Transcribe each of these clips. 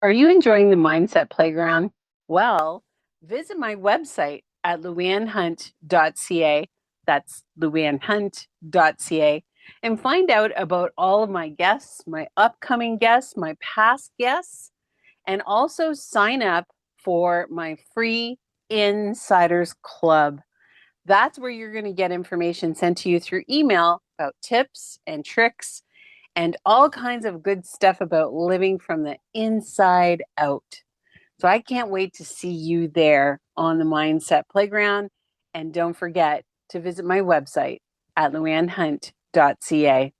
Are you enjoying the Mindset Playground? Well, visit my website at louannehunt.ca. That's louannehunt.ca, and find out about all of my guests, my upcoming guests, my past guests, and also sign up for my free Insiders Club. That's where you're going to get information sent to you through email about tips and tricks and all kinds of good stuff about living from the inside out. So I can't wait to see you there on the Mindset Playground. And don't forget to visit my website at louannehunt.ca.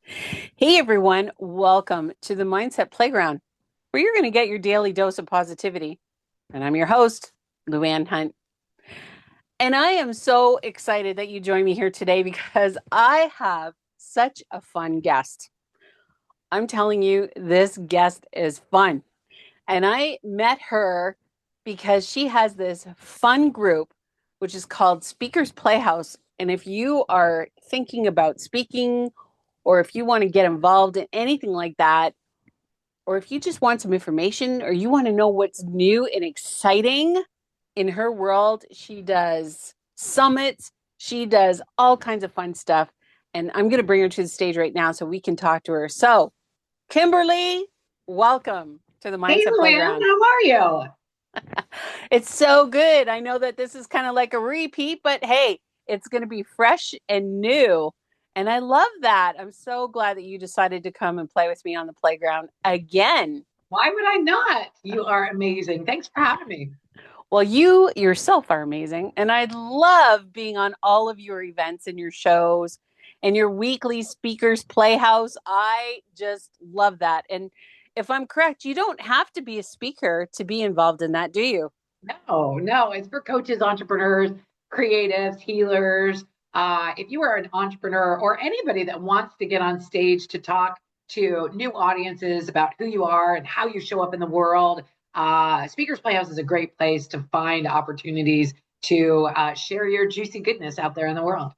Hey everyone, welcome to the Mindset Playground, where you're going to get your daily dose of positivity. And I'm your host, LouAnne Hunt. And I am so excited that you join me here today because I have such a fun guest. I'm telling you, this guest is fun. And I met her because she has this fun group, which is called Speakers Playhouse. And if you are thinking about speaking, or if you want to get involved in anything like that, or if you just want some information, or you want to know what's new and exciting in her world, she does summits, she does all kinds of fun stuff. And I'm going to bring her to the stage right now so we can talk to her. So, Kimberly, welcome to the Hey, Mindset LouAnne, Playground. how are you? It's so good. I know that this is kind of like a repeat, but hey, it's going to be fresh and new. And I love that. I'm so glad that you decided to come and play with me on the playground again. Why would I not? You are amazing. Thanks for having me. Well, you yourself are amazing. And I love being on all of your events and your shows and your weekly Speakers Playhouse. I just love that. And if I'm correct, you don't have to be a speaker to be involved in that, do you? No, it's for coaches, entrepreneurs, creatives, healers. If you are an entrepreneur or anybody that wants to get on stage to talk to new audiences about who you are and how you show up in the world, Speakers Playhouse is a great place to find opportunities to share your juicy goodness out there in the world.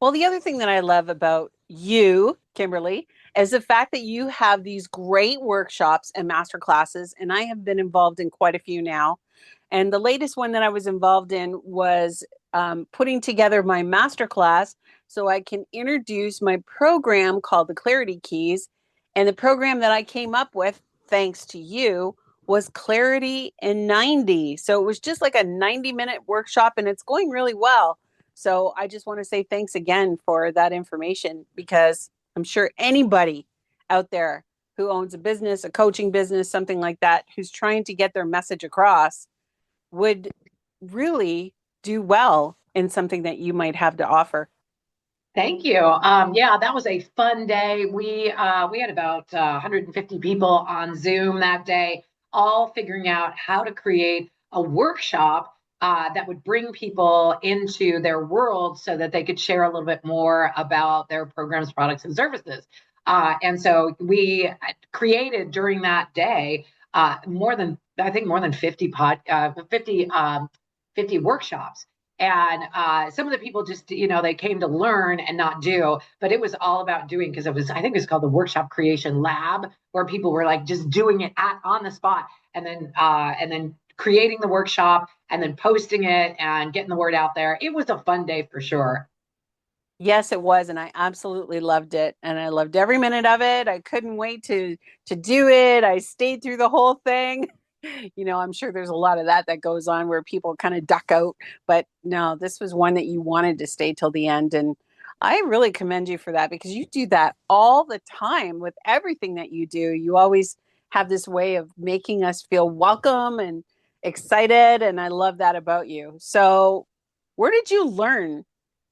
Well, the other thing that I love about you, Kimberly, is the fact that you have these great workshops and master classes, and I have been involved in quite a few now. And the latest one that I was involved in was putting together my master class so I can introduce my program called the Clarity Keys. And the program that I came up with, thanks to you, was Clarity in 90. So it was just like a 90-minute workshop, and it's going really well. So I just want to say thanks again for that information because I'm sure anybody out there who owns a business, a coaching business, something like that, who's trying to get their message across would really do well in something that you might have to offer. Thank you. Yeah, that was a fun day. We had about 150 people on Zoom that day, all figuring out how to create a workshop that would bring people into their world so that they could share a little bit more about their programs, products, and services. And so we created during that day more than 50 workshops. And some of the people just, they came to learn and not do, but it was all about doing because I think it was called the Workshop Creation Lab, where people were like just doing it on the spot, and then creating the workshop and then posting it and getting the word out there. It was a fun day for sure. Yes, it was, and I absolutely loved it, and I loved every minute of it. I couldn't wait to do it. I stayed through the whole thing. I'm sure there's a lot of that goes on where people kind of duck out, but no, this was one that you wanted to stay till the end, and I really commend you for that because you do that all the time with everything that you do. You always have this way of making us feel welcome and excited, and I love that about you. So, where did you learn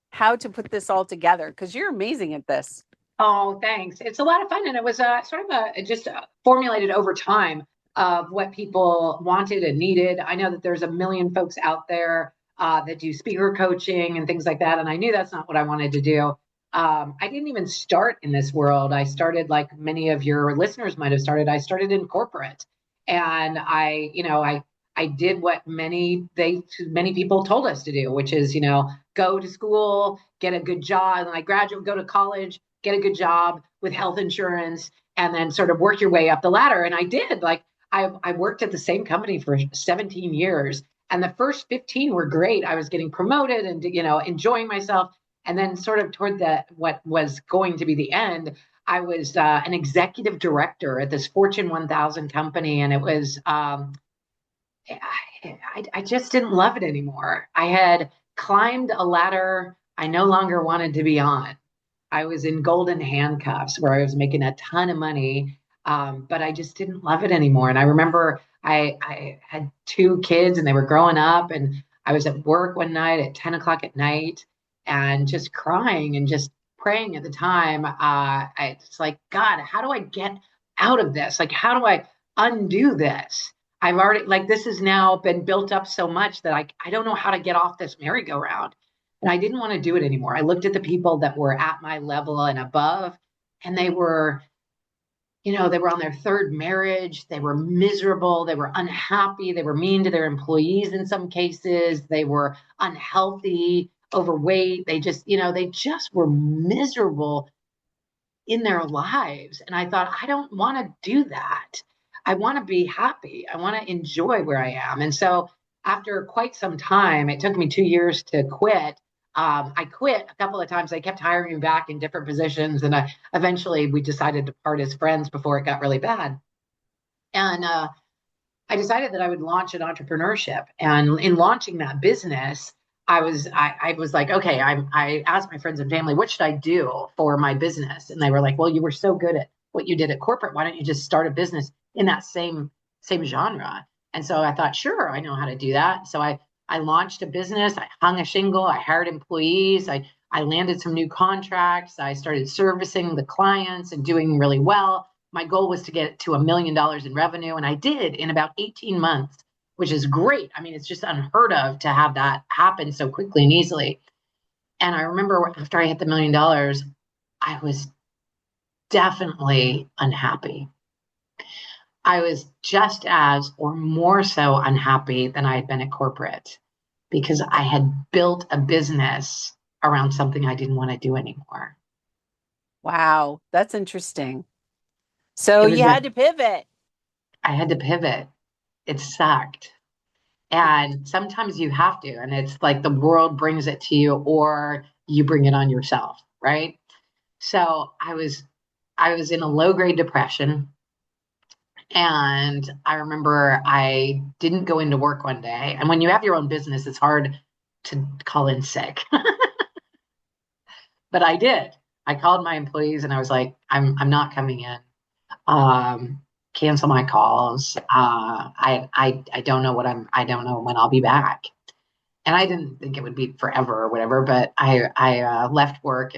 how to put this all together? Because you're amazing at this. Oh, thanks. It's a lot of fun. And it was sort of just formulated over time of what people wanted and needed. I know that there's a million folks out there that do speaker coaching and things like that. And I knew that's not what I wanted to do. I didn't even start in this world. I started like many of your listeners might have started. I started in corporate, and I did what many people told us to do, which is go to school, get a good job, and I graduate, go to college, get a good job with health insurance, and then sort of work your way up the ladder. And I did. Like I worked at the same company for 17 years, and the first 15 were great. I was getting promoted and enjoying myself. And then sort of toward what was going to be the end, I was an executive director at this Fortune 1000 company, and it was I just didn't love it anymore. I had climbed a ladder I no longer wanted to be on. I was in golden handcuffs where I was making a ton of money, but I just didn't love it anymore. And I remember I had two kids and they were growing up, and I was at work one night at 10 o'clock at night and just crying and just praying at the time. It's like, God, how do I get out of this? Like, how do I undo this? I've already, like, this has now been built up so much that I don't know how to get off this merry-go-round. And I didn't want to do it anymore. I looked at the people that were at my level and above, and they were on their third marriage. They were miserable. They were unhappy. They were mean to their employees in some cases. They were unhealthy, overweight. They just were miserable in their lives. And I thought, I don't want to do that. I want to be happy. I want to enjoy where I am. And so after quite some time, it took me 2 years to quit. I quit a couple of times. They kept hiring me back in different positions. And eventually we decided to part as friends before it got really bad. And I decided that I would launch an entrepreneurship. And in launching that business, I was like, okay, I asked my friends and family, what should I do for my business? And they were like, well, you were so good at what you did at corporate. Why don't you just start a business in that same genre? And so I thought, sure, I know how to do that. So I launched a business. I hung a shingle. I hired employees. I landed some new contracts. I started servicing the clients and doing really well. My goal was to get to $1 million in revenue, and I did in about 18 months, which is great. I mean, it's just unheard of to have that happen so quickly and easily. And I remember after I hit the $1 million, I was definitely unhappy. I was just as or more so unhappy than I had been at corporate because I had built a business around something I didn't want to do anymore. Wow, that's interesting. So It you was had to pivot. I had to pivot. It sucked. And sometimes you have to, and it's like the world brings it to you or you bring it on yourself, right? So I was in a low grade depression. And I remember I didn't go into work one day. And when you have your own business, it's hard to call in sick. But I did. I called my employees and I was like, I'm not coming in. Cancel my calls. I don't know I don't know when I'll be back. And I didn't think it would be forever or whatever, but I left work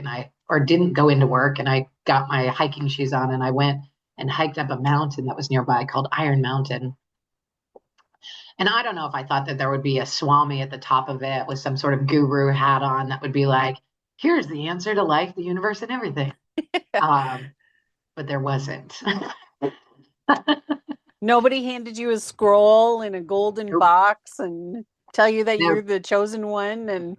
or didn't go into work, and I got my hiking shoes on and I went and hiked up a mountain that was nearby called Iron Mountain. And I don't know if I thought that there would be a Swami at the top of it with some sort of guru hat on that would be like, here's the answer to life, the universe, and everything. Um, but there wasn't. Nobody handed you a scroll in a golden Nope, box and tell you that you're nope, the chosen one. And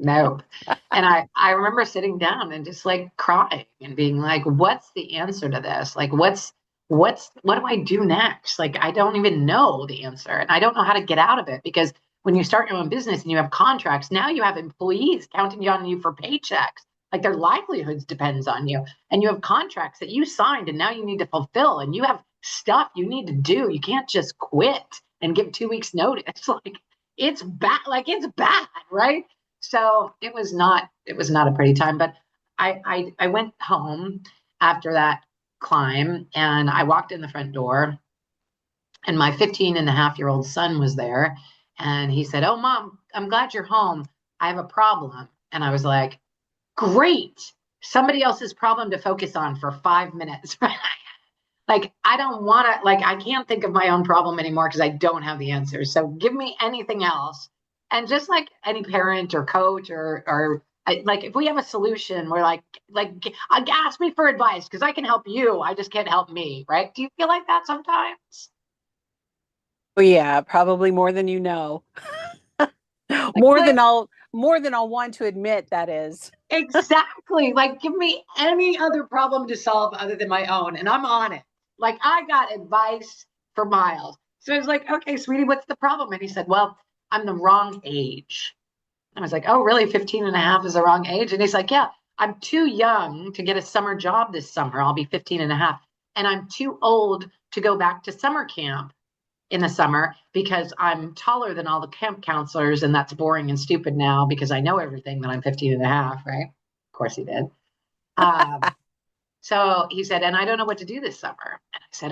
nope. And I remember sitting down and just like crying and being like, what's the answer to this? Like, what do I do next? Like, I don't even know the answer, and I don't know how to get out of it because when you start your own business and you have contracts, now you have employees counting on you for paychecks. Like their livelihoods depends on you, and you have contracts that you signed and now you need to fulfill, and you have stuff you need to do. You can't just quit and give 2 weeks notice. Like it's bad, right? So it was not a pretty time, but I went home after that climb and I walked in the front door and my 15 and a half year old son was there and he said, "Oh, mom, I'm glad you're home. I have a problem." And I was like, "Great. Somebody else's problem to focus on for 5 minutes." Like, I don't want to, like, I can't think of my own problem anymore because I don't have the answers. So give me anything else. And just like any parent or coach like if we have a solution, we're like, ask me for advice because I can help you. I just can't help me. Right. Do you feel like that sometimes? oh yeah, probably more than you know. Like, More than I'll more than I'll want to admit, that is. Exactly. Like, give me any other problem to solve other than my own, and I'm on it. Like, I got advice for miles. So I was like, okay, sweetie, what's the problem? And he said, well, I'm the wrong age. And I was like, oh, really? 15 and a half is the wrong age? And he's like, yeah, I'm too young to get a summer job this summer. I'll be 15 and a half. And I'm too old to go back to summer camp in the summer because I'm taller than all the camp counselors. And that's boring and stupid now because I know everything that I'm 15 and a half, right? Of course he did. Um, so he said, and I don't know what to do this summer. And I said,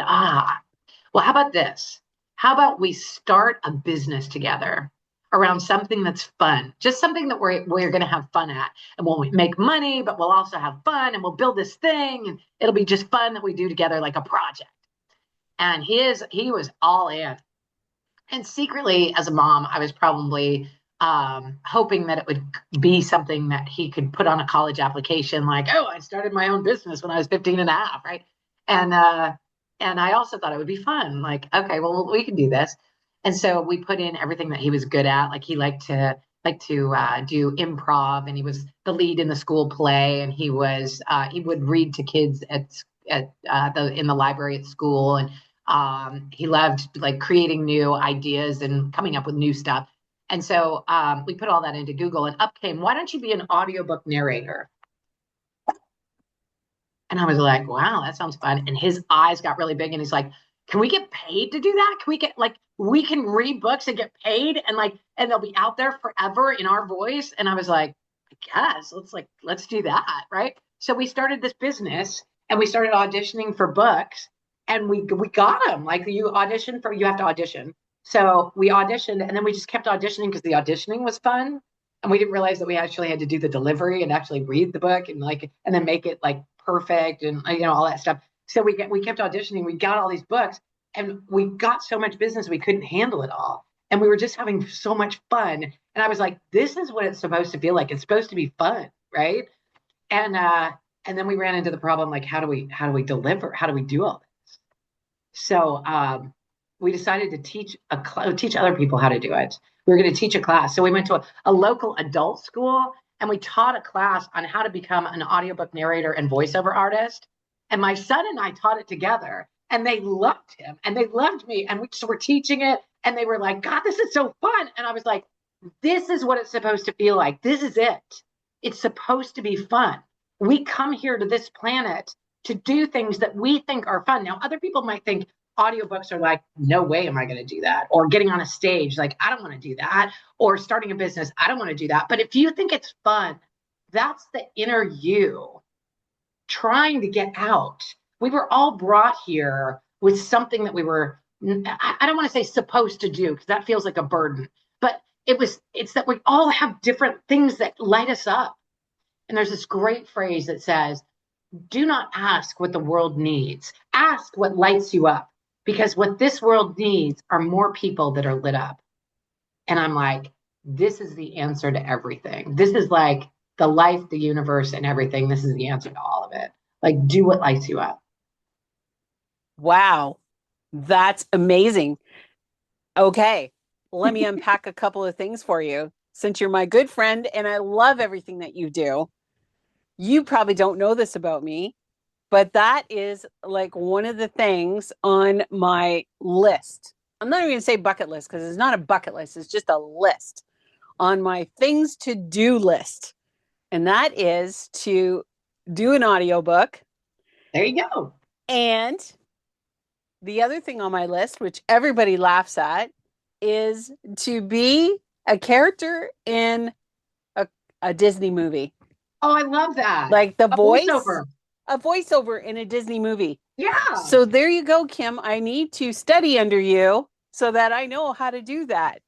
well, how about this? How about we start a business together around something that's fun, just something that we're going to have fun at, and we'll make money, but we'll also have fun, and we'll build this thing, and it'll be just fun that we do together, like a project. And he was all in. And secretly, as a mom, I was probably hoping that it would be something that he could put on a college application, like, oh, I started my own business when I was 15 and a half, right? And I also thought it would be fun. Like, okay, well, we can do this. And so we put in everything that he was good at. Like he liked to do improv, and he was the lead in the school play, and he would read to kids in the library at school, and he loved like creating new ideas and coming up with new stuff. And so we put all that into Google, and up came, why don't you be an audiobook narrator? And I was like, wow, that sounds fun. And his eyes got really big, and he's like, can we get paid to do that? Can we get like, we can read books and get paid, and like, and they'll be out there forever in our voice. And I was like, I guess let's do that. Right. So we started this business, and we started auditioning for books, and we got them. Like, you have to audition. So we auditioned, and then we just kept auditioning because the auditioning was fun. And we didn't realize that we actually had to do the delivery and actually read the book and then make it like perfect and all that stuff. So we kept auditioning. We got all these books, and we got so much business we couldn't handle it all. And we were just having so much fun. And I was like, this is what it's supposed to feel like. It's supposed to be fun, right? And then we ran into the problem, like, how do we deliver? How do we do all this? So we decided to teach other people how to do it. We were going to teach a class. So we went to a local adult school, and we taught a class on how to become an audiobook narrator and voiceover artist. And my son and I taught it together, and they loved him and they loved me. And we just were teaching it, and they were like, God, this is so fun. And I was like, this is what it's supposed to feel like. This is it. It's supposed to be fun. We come here to this planet to do things that we think are fun. Now, other people might think audiobooks are like, no way am I going to do that. Or getting on a stage, like, I don't want to do that. Or starting a business, I don't want to do that. But if you think it's fun, that's the inner you trying to get out. We were all brought here with something that we were, I don't want to say supposed to do, because that feels like a burden, but it's that we all have different things that light us up. And there's this great phrase that says, do not ask what the world needs. Ask what lights you up, because what this world needs are more people that are lit up. And I'm like, this is the answer to everything. This is like the life, the universe, and everything. This is the answer to all of it. Like, do what lights you up. Wow. That's amazing. Okay. Let me unpack a couple of things for you. Since you're my good friend and I love everything that you do, you probably don't know this about me, but that is like one of the things on my list. I'm not even going to say bucket list, because it's not a bucket list. It's just a list on my things to do list. And that is to do an audiobook. There you go. And the other thing on my list, which everybody laughs at, is to be a character in a Disney movie. Oh, I love that. Like the voice, voiceover. a voiceover in a Disney movie. Yeah. So there you go, Kim. I need to study under you so that I know how to do that.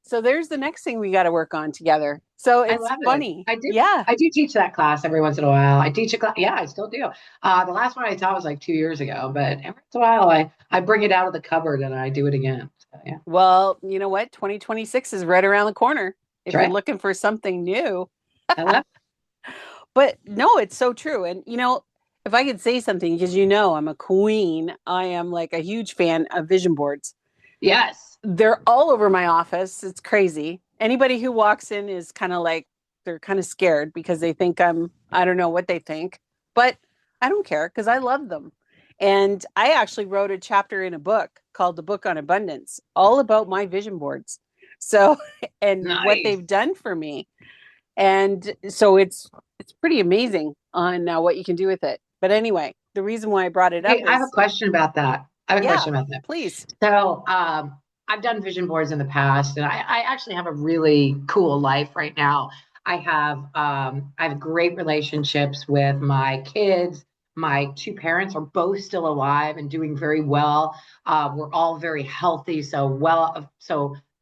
So there's the next thing we got to work on together. So it's funny. Yeah. I do teach that class every once in a while. I teach a class. Yeah, I still do. The last one I taught was like 2 years ago, but every once in a while I bring it out of the cupboard and I do it again. So, yeah. Well, you know what? 2026 is right around the corner. If That's you're right. looking for something new. I love it. But no, it's so true. And if I could say something, because I'm a queen, I am like a huge fan of vision boards. Yes. They're all over my office. It's crazy. Anybody who walks in is kind of like, they're kind of scared because they think I don't know what they think, but I don't care because I love them. And I actually wrote a chapter in a book called The Book on Abundance, all about my vision boards. So, and what Nice. they've done for me. And so it's pretty amazing on what you can do with it. But anyway, the reason why I brought it up Hey, I have a is, question about that. I have a yeah, question about that. please. So, I've done vision boards in the past, and I actually have a really cool life right now. I have great relationships with my kids. My two parents are both still alive and doing very well. We're all very healthy, so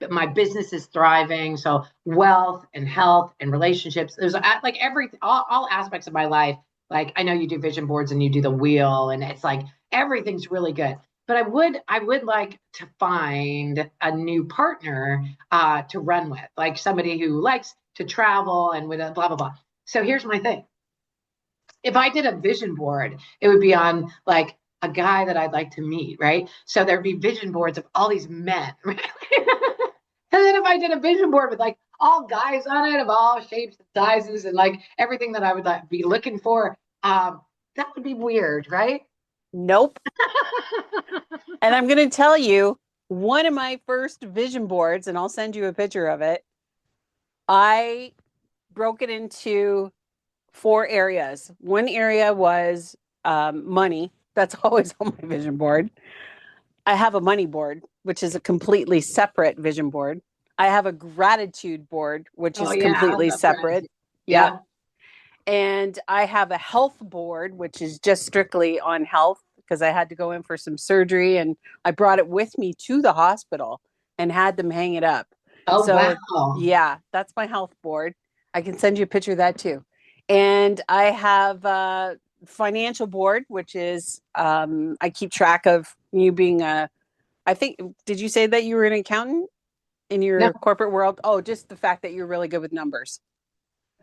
my business is thriving. So wealth and health and relationships. There's like all aspects of my life. Like I know you do vision boards and you do the wheel, and it's like everything's really good. But I would like to find a new partner to run with, like somebody who likes to travel and with a blah blah blah. So here's my thing: if I did a vision board, it would be on like a guy that I'd like to meet, right? So there'd be vision boards of all these men, right? And then if I did a vision board with like all guys on it of all shapes and sizes and like everything that I would like, be looking for, that would be weird, right? Nope. And I'm going to tell you one of my first vision boards, and I'll send you a picture of it. I broke it into four areas. One area was money. That's always on my vision board. I have a money board, which is a completely separate vision board. I have a gratitude board, which Oh is yeah, I completely love separate. gratitude. Yep. Yeah. And I have a health board, which is just strictly on health because I had to go in for some surgery and I brought it with me to the hospital and had them hang it up. Oh So, wow. yeah, that's my health board. I can send you a picture of that too. And I have a financial board, which is I keep track of you being a, I think, did you say that you were an accountant in No, your corporate world? Oh, just the fact that you're really good with numbers.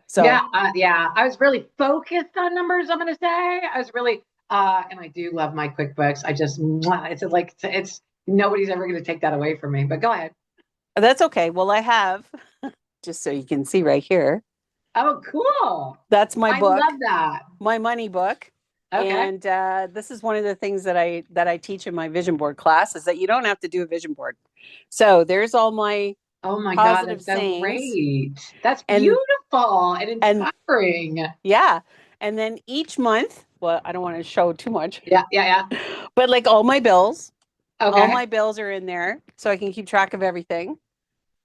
So, yeah, yeah. I was really focused on numbers. I'm gonna say I was really, and I do love my QuickBooks. I just, it's like it's nobody's ever gonna take that away from me. But go ahead. that's okay. Well, I have, just so you can see right here, Oh, cool. that's my I book, love that. my money book. Okay. And this is one of the things that I teach in my vision board class is that you don't have to do a vision board. So there's all my Oh my God, positive that's so sayings great. That's and beautiful and and inspiring. yeah. And then each month, well, I don't want to show too much, Yeah, yeah, yeah. but like all Okay. my bills are in there so I can keep track of everything.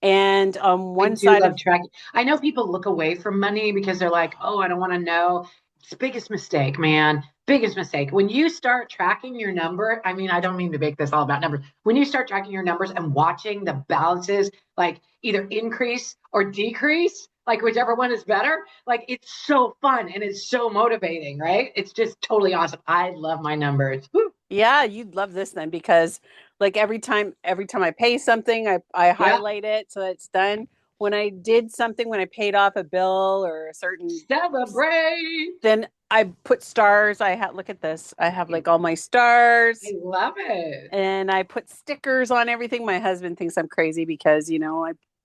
And on I one do side love of, tracking. I know people look away from money because they're like, oh, I don't want to know. It's the biggest mistake, man. Biggest mistake. When you start tracking your number, I mean, I don't mean to make this all about numbers. When you start tracking your numbers and watching the balances like either increase or decrease, like whichever one is better, like it's so fun and it's so motivating, right? It's just totally awesome. I love my numbers. Woo. yeah, you'd love this then because like every time I pay something, I Yeah. highlight it so that it's done. When I did something, when I paid off a bill or a certain, Celebrate. then I put stars. I have look at this. I have like all my stars I love it. and I put stickers on everything. My husband thinks I'm crazy because,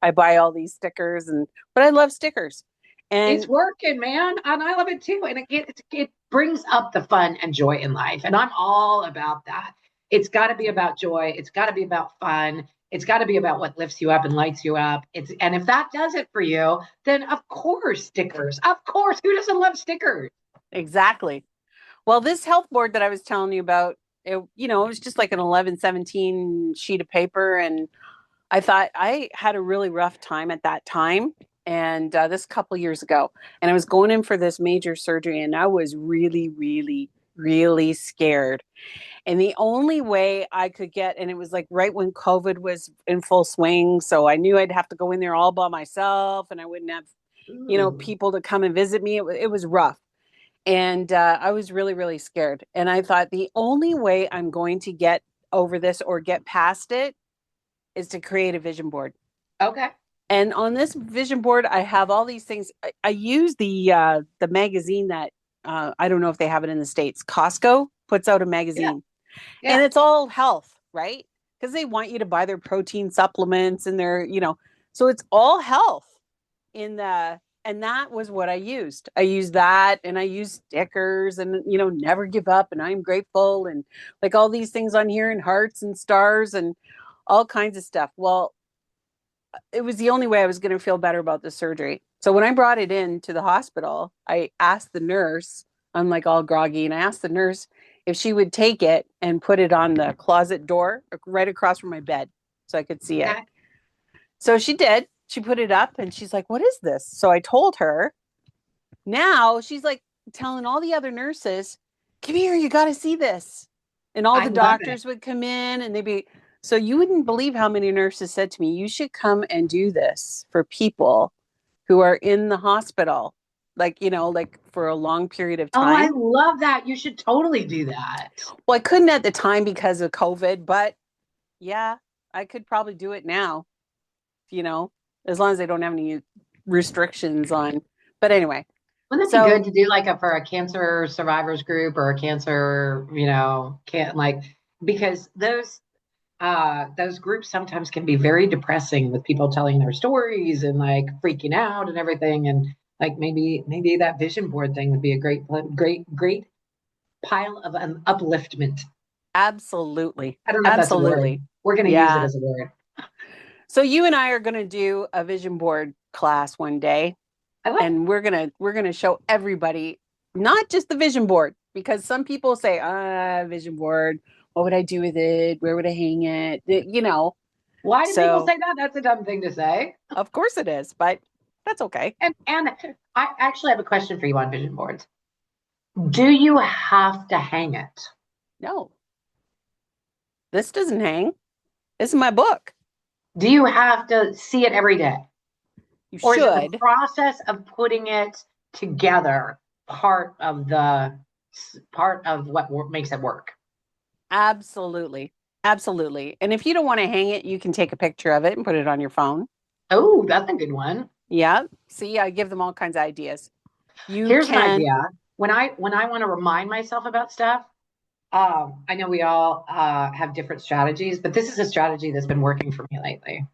I buy all these stickers but I love stickers. It's And working, man, and I love it too. And it brings up the fun and joy in life, and I'm all about that. It's got to be about joy. It's got to be about fun. It's got to be about what lifts you up and lights you up. And if that does it for you, then of course stickers. Of course, who doesn't love stickers? exactly. Well, this health board that I was telling you about, it was just like an 11, 17 sheet of paper. And I thought I had a really rough time at that time. And this couple years ago, and I was going in for this major surgery, and I was really, really, really scared. And the only way I could and it was like right when COVID was in full swing. So I knew I'd have to go in there all by myself and I wouldn't have, Ooh, people to come and visit me. It was rough. And I was really, really scared. And I thought the only way I'm going to get over this or get past it is to create a vision board. okay. And on this vision board, I have all these things. I use the magazine that I don't know if they have it in the States. Costco puts out a Yeah, magazine, and yeah. it's all health, right? Because they want you to buy their protein supplements and their. So it's all health in the, and that was what I used. I used that, and I used stickers, and never give up, and I'm grateful, and like all these things on here, and hearts and stars and all kinds of stuff. Well, it was the only way I was going to feel better about the surgery. So when I brought it in to the hospital, I asked the nurse, I'm like all groggy, and I asked the nurse if she would take it and put it on the closet door right across from my bed so I could see it. Okay. So she did. She put it up, and she's like, "What is this?" So I told her. Now she's like telling all the other nurses, "Come here, you got to see this." And all I the love it. doctors would come in, and they'd be, so you wouldn't believe how many nurses said to me, "You should come and do this for people who are in the hospital, like, like for a long period of Oh, I time." love that. You should totally do that. Well, I couldn't at the time because of COVID, but yeah, I could probably do it now, you know, as long as they don't have any restrictions on. But anyway, Wouldn't that be good so to do like for a cancer survivors group or a cancer, can't like because those groups sometimes can be very depressing with people telling their stories and like freaking out and everything. And like maybe that vision board thing would be a great pile of upliftment. absolutely, I don't know if that's a word. absolutely. We're going to use it Yeah. as a word. So you and I are going to do a vision board class one day, I like. and we're going to show everybody not just the vision board, because some people say, vision board, what would I do with it? Where would I hang it? Why do people So say that? That's a dumb thing to say. of course it is, but that's okay. And I actually have a question for you on vision boards. Do you have to hang it? No, this doesn't hang. This is my book. Do you have to see it every day? You Or is it the should. process of putting it together part of what makes it work? Absolutely. Absolutely. And if you don't want to hang it, you can take a picture of it and put it on your phone. Oh, that's a good one. Yeah. See, I give them all kinds of ideas. You Here's an can, idea. When I want to remind myself about stuff, I know we all have different strategies, but this is a strategy that's been working for me lately.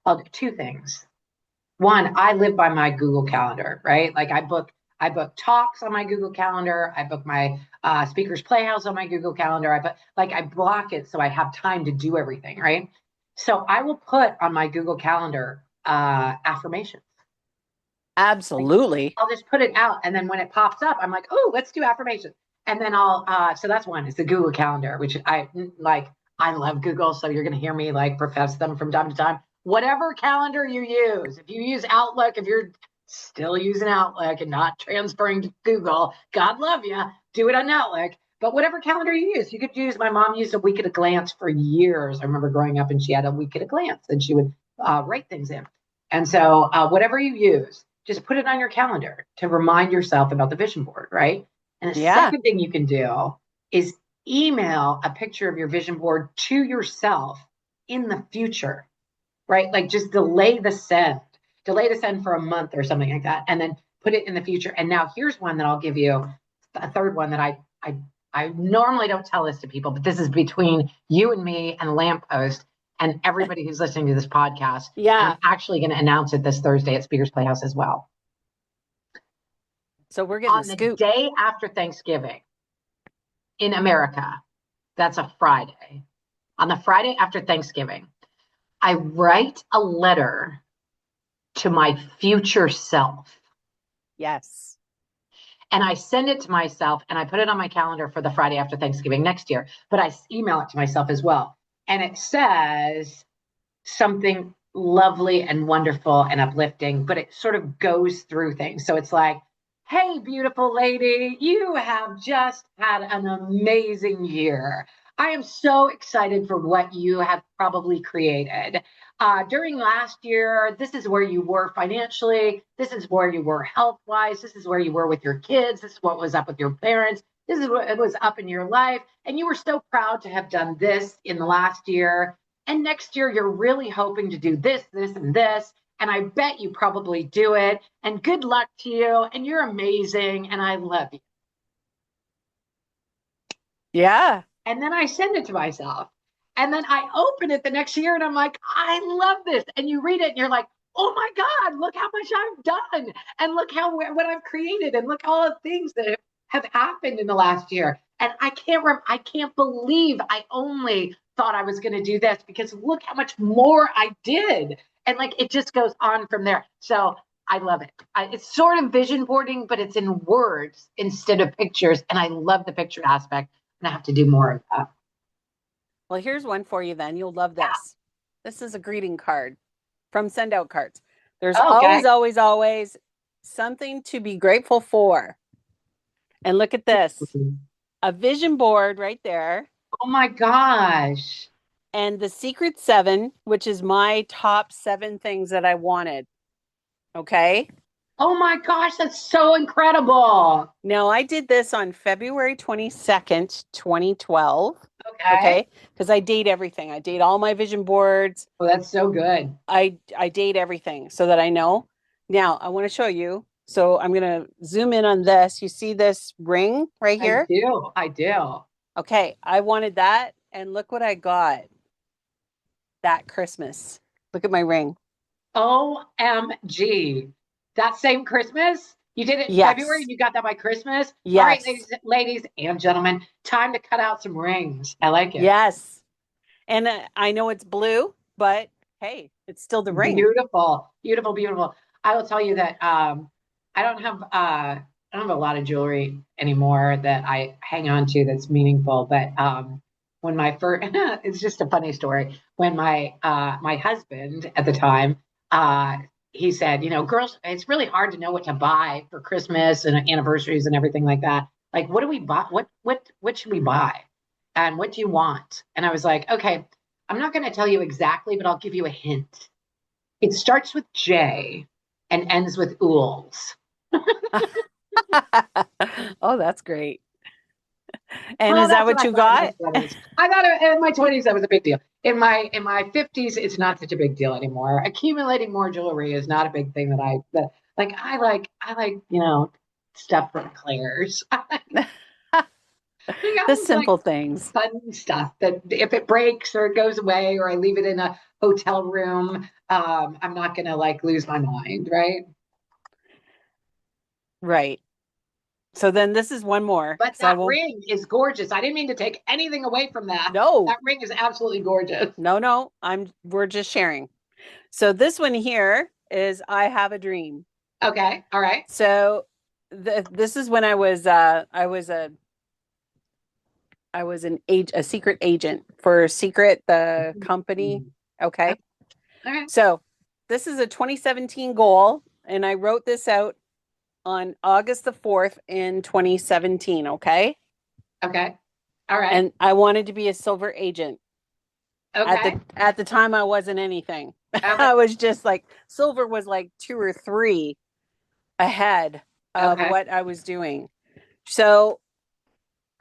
I'll do two things. One, I live by my Google Calendar, right? Like I book talks on my Google Calendar. I book my Speakers Playhouse on my Google Calendar. I block it so I have time to do everything, right? So I will put on my Google Calendar affirmations. Like absolutely. I'll just put it out, and then when it pops up, I'm like, oh, let's do affirmations. And then so that's one. It's the Google Calendar, which I like. I love Google, so you're going to hear me like profess them from time to time. Whatever calendar you use, if you use Outlook, if you're still using Outlook and not transferring to Google, God love you, do it on Outlook. But whatever calendar you use, you could use. My mom used a week at a glance for years. I remember growing up, and she had a week at a glance, and she would write things in. And so, whatever you use, just put it on your calendar to remind yourself about the vision board, right? And the Yeah. second thing you can do is email a picture of your vision board to yourself in the future, right? Like just delay the send for a month or something like that, and then put it in the future. And now here's one that I'll give you, a third one that I normally don't tell this to people, but this is between you and me and Lamppost and everybody who's listening to this podcast. And I'm Yeah. actually going to announce it this Thursday at Speakers Playhouse as well. So we're getting the On the scoop. day after Thanksgiving in America, that's a Friday. On the Friday after Thanksgiving, I write a letter to my future self Yes. and I send it to myself and I put it on my calendar for the Friday after Thanksgiving next year, but I email it to myself as well. And it says something lovely and wonderful and uplifting, but it sort of goes through things. So it's like, hey, beautiful lady, you have just had an amazing year. I am so excited for what you have probably created. During last year, this is where you were financially. This is where you were health wise. This is where you were with your kids. This is what was up with your parents. This is what was up in your life. And you were so proud to have done this in the last year. And next year, you're really hoping to do this, this, and this. And I bet you probably do it. And good luck to you. And you're amazing. And I love you. Yeah. And then I send it to myself. And then I open it the next year and I'm like, I love this. And you read it and you're like, oh my God, look how much I've done. And look how what I've created and look all the things that have happened in the last year. And I can't believe I only thought I was going to do this because look how much more I did. And like it just goes on from there. So I love it. It's sort of vision boarding, but it's in words instead of pictures. And I love the picture aspect. And I have to do more of that. Well, here's one for you then. You'll love this. This is a greeting card from Send Out Cards. There's Oh, okay. always, always, always something to be grateful for. And look at this, a vision board right there. Oh my gosh. And the secret 7, which is my top 7 things that I wanted. Okay. Oh my gosh, that's so incredible. Now I did this on February 22nd, 2012. Okay. Okay. Because I date everything. I date all my vision boards. Oh, that's so good. I date everything so that I know. Now I want to show you. So I'm going to zoom in on this. You see this ring right I here? do. I do. Okay. I wanted that. And look what I got that Christmas. Look at my ring. OMG. That same Christmas? You did it in February Yes. and you got that by Christmas? All right, Yes. ladies and gentlemen, time to cut out some rings. I like it. Yes. And I know it's blue, but hey, it's still the ring. Beautiful. Beautiful, beautiful. I will tell you that I don't have I don't have a lot of jewelry anymore that I hang on to that's meaningful. But when my first it's just a funny story. When my husband at the time he said, you know, girls, it's really hard to know what to buy for Christmas and anniversaries and everything like that. Like, what do we buy? What should we buy? And what do you want? And I was like, okay, I'm not going to tell you exactly, but I'll give you a hint. It starts with J and ends with ools. Oh, that's great. And Well, is that that's what what I you thought in my got? 20s. I thought in my 20s that was a big deal. In my 50s, it's not such a big deal anymore. Accumulating more jewelry is not a big thing that like. I like stuff from Claire's. Like, I The like simple things. fun stuff that if it breaks or it goes away or I leave it in a hotel room, I'm not gonna like lose my mind, right? Right. So then this is one more But because I that won't. ring is gorgeous. I didn't mean to take anything away from that. No, That ring is absolutely gorgeous. no. We're just sharing. So this one here is I have a dream. Okay, all right, So this is when I was a secret agent for Secret, the company. Okay. okay, So this is a 2017 goal, and I wrote this out on August the 4th in 2017. Okay. okay, all right, And I wanted to be a silver agent. okay. At the time I wasn't anything. Okay, I was just like silver was like 2 or 3 ahead of okay. what I was doing. So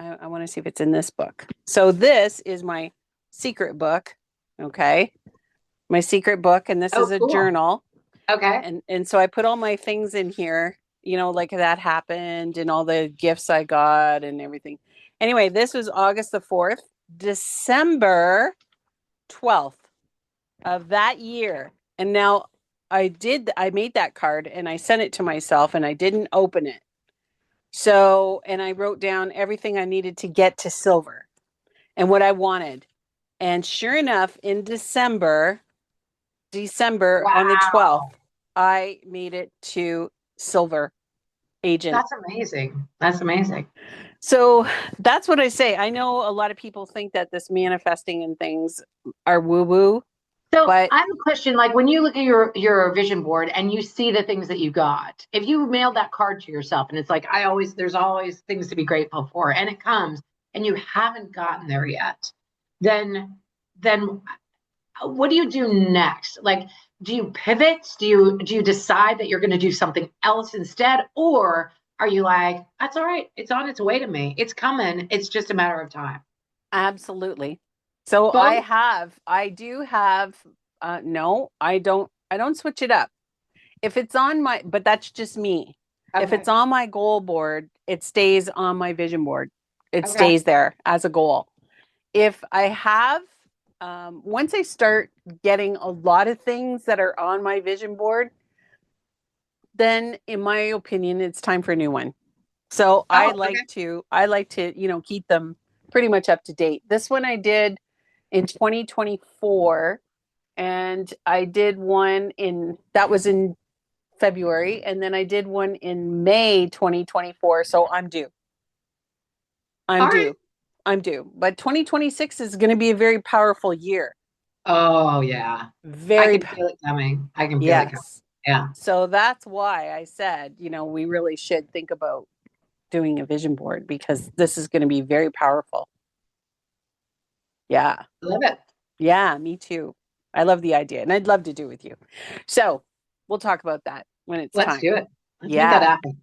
I want to see if it's in this book. So this is my secret book. Okay. My secret book. And this Oh, is a cool. journal. Okay, And so I put all my things in here, you know, like that happened and all the gifts I got and everything. Anyway, this was August the 4th, December 12th of that year. And now I made that card and I sent it to myself and I didn't open it. So, and I wrote down everything I needed to get to silver and what I wanted. And sure enough, in December on the 12th, wow, I made it to silver agent. that's amazing. That's amazing. So that's what I say. I know a lot of people think that this manifesting and things are woo woo, So but I have a question. Like when you look at your vision board and you see the things that you got, if you mail that card to yourself and it's like there's always things to be grateful for, and it comes and you haven't gotten there yet, then what do you do next? Like, do you pivot? Do you decide that you're going to do something else instead, or are you like, that's all right, it's on its way to me, it's coming, it's just a matter of time? absolutely. So Both. I do have, no, I don't switch it up. If it's on my, but that's just me. If Okay. it's on my goal board, it stays on my vision board. It Okay. stays there as a goal. If I have once I start getting a lot of things that are on my vision board, then in my opinion, it's time for a new one. So Oh, okay. I like to, keep them pretty much up to date. This one I did in 2024, and I did one that was in February, and then I did one in May 2024. So I'm due. I'm All right. due. I'm due. But 2026 is going to be a very powerful year. Oh, yeah. I Very, can feel it coming. I can feel it coming. yes. Yeah. So that's why I said, we really should think about doing a vision board because this is going to be very powerful. Yeah. Love it. Yeah, me too. I love the idea and I'd love to do it with you. So we'll talk about that when it's Let's time. do it. Let's make that Yeah. happen.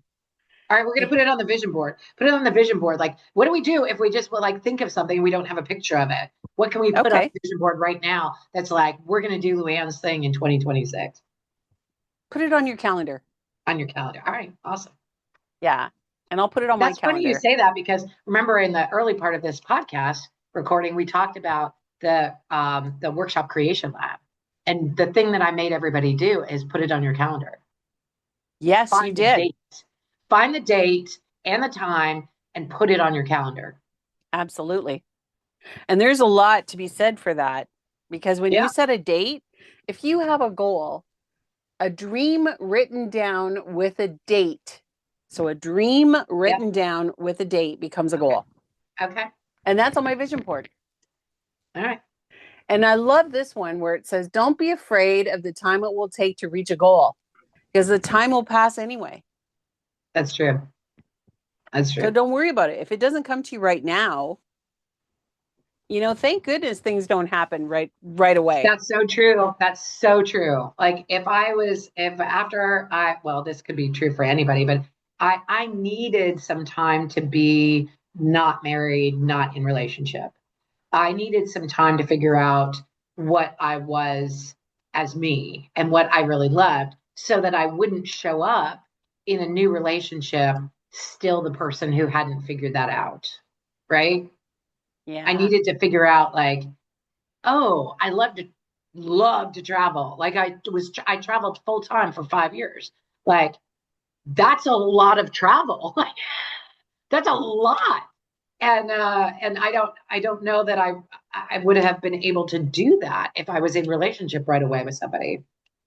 All right, we're gonna put it on the vision board. Put it on the vision board. Like, what do we do if we just will like think of something and we don't have a picture of it? What can we put on Okay. the vision board right now that's like we're gonna do LouAnne's thing in 2026 Put it on your calendar. on your calendar? All right, awesome. Yeah. And I'll put it on my That's funny you calendar. say that because remember in the early part of this podcast recording, we talked about the workshop creation lab. And the thing that I made everybody do is put it on your calendar. Yes, you Find the did. date. Find the date and the time and put it on your calendar. Absolutely. And there's a lot to be said for that because when you Yeah. set a date, if you have a goal, a dream written down with a date. So a dream Yeah. written down with a date becomes a Okay. goal. Okay. And that's on my vision board. All right. And I love this one where it says, don't be afraid of the time it will take to reach a goal because the time will pass anyway. That's true. That's So true. don't worry about it. If it doesn't come to you right now, thank goodness things don't happen right away. That's so true. That's so true. Like if after well, this could be true for anybody, but I needed some time to be not married, not in relationship. I needed some time to figure out what I was as me and what I really loved so that I wouldn't show up in a new relationship still the person who hadn't figured that out. Right? I Yeah. needed to figure out like, oh, I love to travel. Like I traveled full time for 5 years. Like that's a lot of travel. Like that's a lot. And I don't know that I would have been able to do that if I was in relationship right away with somebody.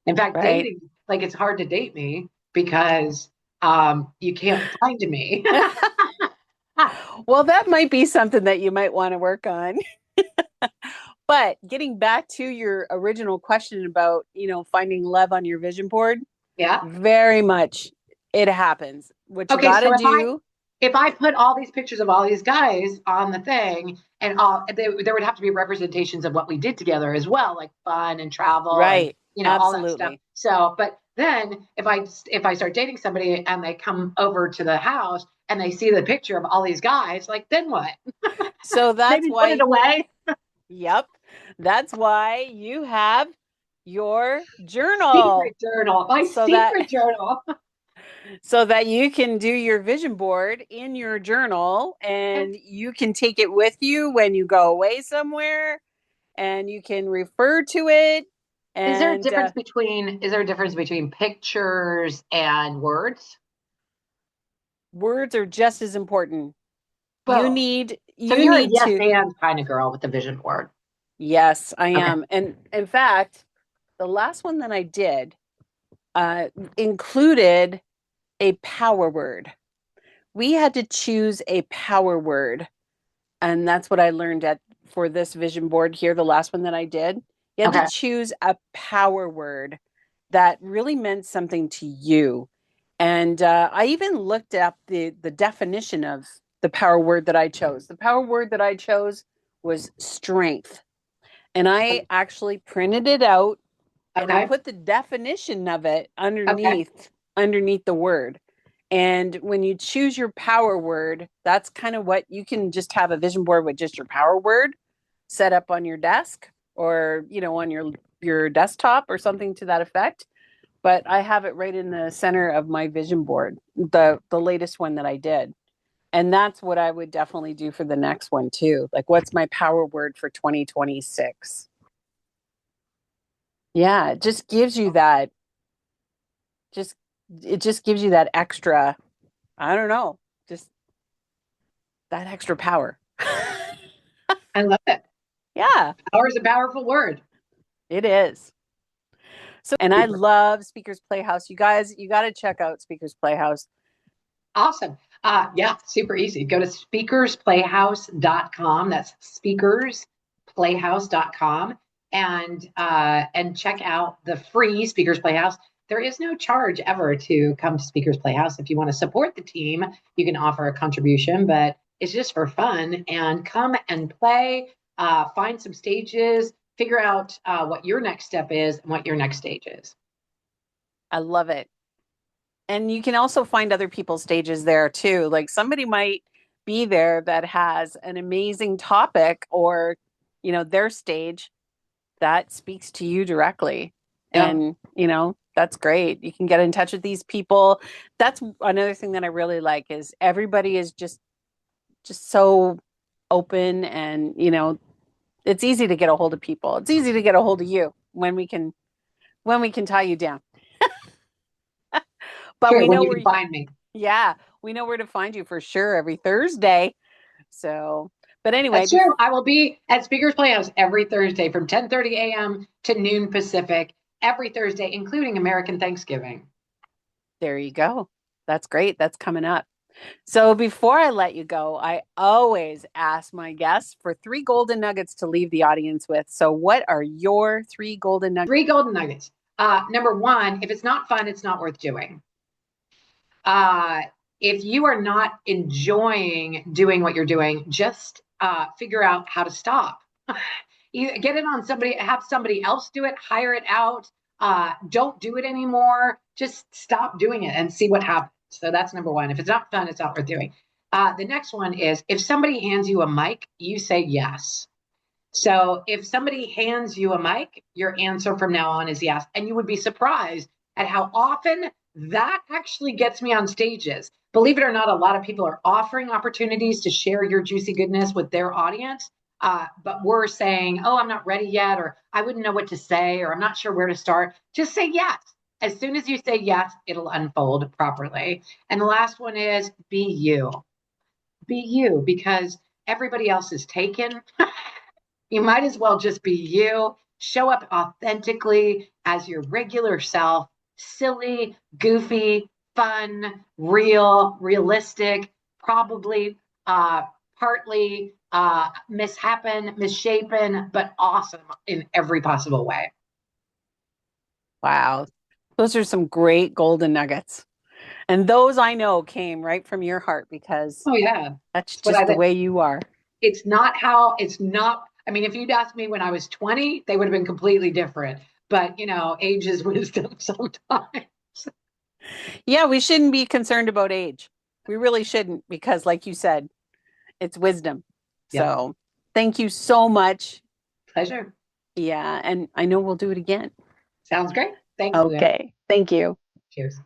In fact, Right. dating, like it's hard to date me because you can't find me. Well, that might be something that you might want to work on. But getting back to your original question about, finding love on your vision board, Yeah. very much it happens. What you Okay, got so to do, if I put all these pictures of all these guys on the thing, and there would have to be representations of what we did together as well, like fun and travel and right? all that stuff. Absolutely. So, but then if I start dating somebody and they come over to the house and they see the picture of all these guys, like then what? So that's Maybe put it why, away. yep, that's why you have your journal Secret journal, my so that secret journal. so that you can do your vision board in your journal and you can take it with you when you go away somewhere and you can refer to it Is there a and difference between pictures and words? words are just as important. you Both. need So you you're a need yes to and kind of girl with the vision board. yes, I Okay. am. And in fact, the last one that I did included a power word. We had to choose a power word, and that's what I learned at for this vision board here, the last one that I did. You had to Okay. choose a power word that really meant something to you. And I even looked up the definition of the power word that I chose. The power word that I chose was strength. And I actually printed it out and I Okay. put the definition of it Okay. underneath the word. And when you choose your power word, that's kind of what you can just have a vision board with just your power word set up on your desk or, on your desktop or something to that effect. But I have it right in the center of my vision board, the latest one that I did. And that's what I would definitely do for the next one too. Like what's my power word for 2026? Yeah, it just gives you that, just it just gives you that extra, I don't know, just that extra power. I love it. Yeah, Power is a powerful word. it is. So, and I Super. love Speakers Playhouse. You guys, you got to check out Speakers Playhouse. Awesome. Yeah, super easy. Go to speakersplayhouse.com. That's speakersplayhouse.com and check out the free Speakers Playhouse. There is no charge ever to come to Speakers Playhouse. If you want to support the team, you can offer a contribution, but it's just for fun. And come and play, find some stages, figure out what your next step is and what your next stage is. I love it. And you can also find other people's stages there too. Like somebody might be there that has an amazing topic or, their stage that speaks to you directly. Yeah, And, that's great. You can get in touch with these people. That's another thing that I really like is everybody is just so open and, it's easy to get a hold of people. It's easy to get a hold of you when we can tie you down. But sure. we When know you where can find me. yeah, we know where to find you for sure every Thursday. So, but anyway, That's true. I will be at Speakers Playhouse every Thursday from 10:30 a.m. to noon Pacific, every Thursday, including American Thanksgiving. there you go. That's great. That's coming up. So before I let you go, I always ask my guests for three golden nuggets to leave the audience with. So what are your three golden nuggets? Three golden nuggets. Number one, if it's not fun, it's not worth doing. Uh, if you are not enjoying doing what you're doing, just figure out how to stop. You get it on somebody, have somebody else do it, hire it out. Don't do it anymore. Just stop doing it and see what happens. So that's number one. If it's not fun, it's not worth doing. The next one is if somebody hands you a mic, you say yes. So if somebody hands you a mic, your answer from now on is yes. And you would be surprised at how often that actually gets me on stages. Believe it or not, a lot of people are offering opportunities to share your juicy goodness with their audience. But we're saying, oh, I'm not ready yet, or I wouldn't know what to say, or I'm not sure where to start. Just say yes. As soon as you say yes, it'll unfold properly. And the last one is be you. Be you because everybody else is taken. You might as well just be you. Show up authentically as your regular self, silly, goofy, fun, real, realistic, probably partly mishappen, misshapen, but awesome in every possible way. Wow. Those are some great golden nuggets. And those I know came right from your heart because Oh yeah, that's it's what I just the did. way you are. It's not how. It's not. I mean, if you'd asked me when I was 20, they would have been completely different. But age is wisdom sometimes. Yeah, we shouldn't be concerned about age. We really shouldn't because, like you said, it's wisdom. Yep. So thank you so much. Pleasure. Yeah, and I know we'll do it again. Sounds great. Thanks, LouAnne. Okay. Thank you. Cheers.